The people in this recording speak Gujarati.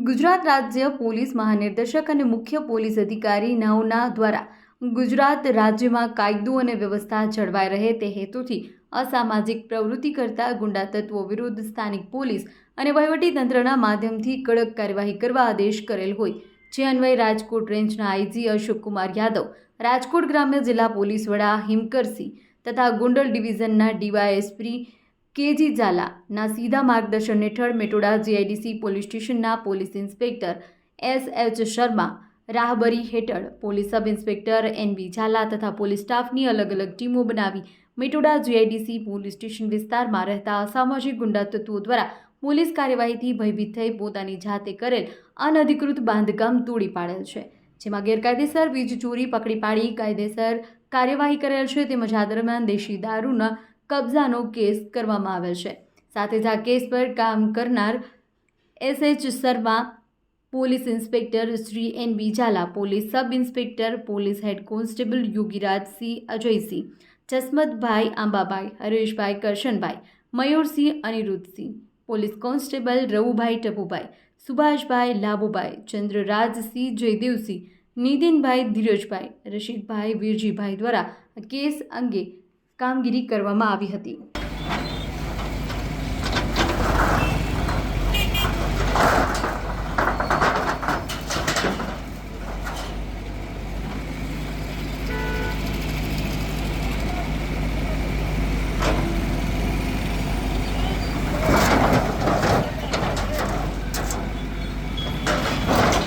ગુજરાત રાજ્ય પોલીસ મહાનિર્દેશક અને મુખ્ય પોલીસ અધિકારી નવના દ્વારા ગુજરાત રાજ્યમાં કાયદો અને વ્યવસ્થા જળવાઈ રહે તે હેતુથી અસામાજિક પ્રવૃત્તિ કરતા ગુંડા તત્વો વિરુદ્ધ સ્થાનિક પોલીસ અને વહીવટીતંત્રના માધ્યમથી કડક કાર્યવાહી કરવા આદેશ કરેલ હોય, જે અન્વયે રાજકોટ રેન્જના આઈજી અશોકકુમાર યાદવ, રાજકોટ ગ્રામ્ય જિલ્લા પોલીસ વડા હિમકરસિંહ તથા ગોંડલ ડિવિઝનના ડીવાયએસપી કેજી ઝાલાના સીધા માર્ગદર્શન હેઠળ મેટોડા જીઆઈડીસી પોલીસ સ્ટેશનના પોલીસ ઇન્સ્પેક્ટર એસ.એચ. શર્મા રાહબરી હેઠળ પોલીસ સબ ઇન્સ્પેક્ટર એન.બી. ઝાલા તથા પોલીસ સ્ટાફની અલગ અલગ ટીમો બનાવી મેટોડા જીઆઈડીસી પોલીસ સ્ટેશન વિસ્તારમાં રહેતા અસામાજિક ગુંડા તત્વો દ્વારા પોલીસ કાર્યવાહીથી ભયભીત થઈ પોતાની જાતે કરેલ અનધિકૃત બાંધકામ તોડી પાડેલ છે, જેમાં ગેરકાયદેસર વીજ ચોરી પકડી પાડી કાયદેસર કાર્યવાહી કરેલ છે, તેમજ આ દરમિયાન દેશી દારૂના કબજાનો કેસ કરવામાં આવેલ છે। સાથે જ આ કેસ પર કામ કરનાર SH. Sharma, police inspector Shri NB. Zala, police sub inspector police head constable Yogirajsinh Ajaysinh, Jasmatbhai Ambabhai, Hareshbhai Karshanbhai, Mayursinh Aniruddhsinh, police constable Ravubhai Tapubhai, Subhashbhai Labhubhai, Chandrarajsinh Jaydevsinh, Nitinbhai Dhirajbhai, Rashidbhai Virjibhai દ્વારા કેસ અંગે કામગીરી કરવામાં આવી હતી।